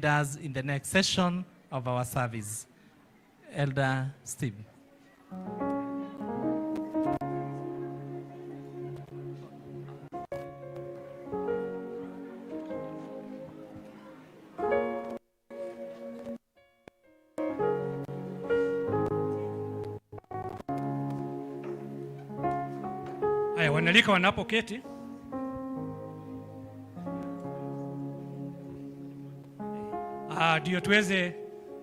does in the next session of our service. Elder Steve. Haya, wanalika wanapoketi. Ndio tuweze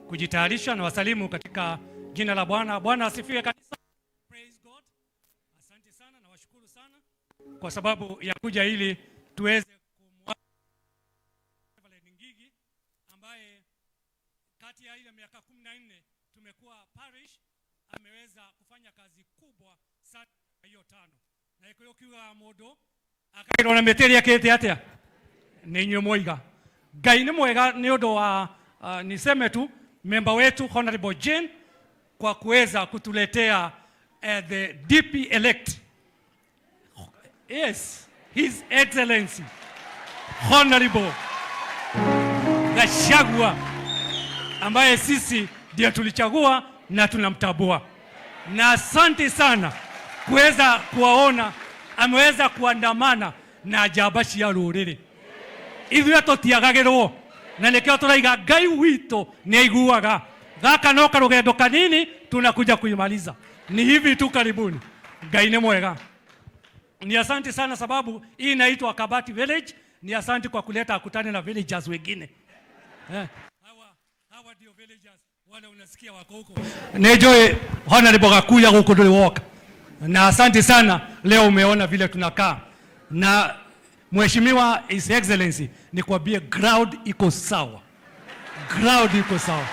kujitayarisha na wasalimu katika jina la Bwana. Bwana asifiwe kanisa. Praise God. Asante sana na washukuru sana kwa sababu ya kuja ili tuweze kumwona Ngigi ambaye kati ya ile miaka 14 tumekuwa parish, ameweza kufanya kazi kubwa sana hiyo tano. Na iko kiwa modo akairona meteri yake atia ni nyomoiga Ngai ni mwega ni undu wa niseme tu member wetu Honorable Jane kwa kuweza kutuletea the DP elect. Yes, His Excellency Honorable Gachagua ambaye sisi ndio tulichagua na tunamtabua. Na asante sana kuweza kuwaona ameweza kuandamana na jabashi ya ruriri. Ithuĩ tũtiagagĩrwo na nĩkĩo tũraiga Ngai witũ nĩ aiguaga. Gaka no karũgendo kanini tunakuja kuimaliza. Ni hivi tu karibuni. Ngai nĩ mwega. Ni asante sana sababu hii inaitwa Kabati Village. Ni asante kwa kuleta akutane na villagers wengine. Hawa ndio villagers wale unasikia wako huko. Nejoe Honorable Gakuya huko ndio walk. Na asante sana leo umeona vile tunakaa. Na Mheshimiwa His Excellency ni kuambia ground iko sawa. Ground iko sawa.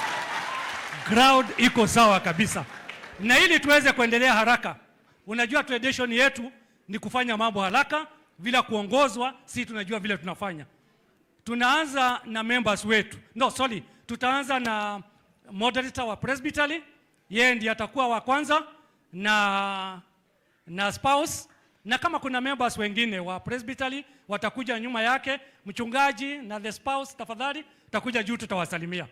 Ground iko sawa kabisa. Na ili tuweze kuendelea haraka, unajua tradition yetu ni kufanya mambo haraka bila kuongozwa, si tunajua vile tunafanya. Tunaanza na members wetu. Tutaanza na moderator wa Presbytery, yeye ndiye atakuwa wa kwanza na spouse, na kama kuna members wengine wa Presbytery watakuja nyuma yake, mchungaji na the spouse tafadhali takuja juu tutawasalimia.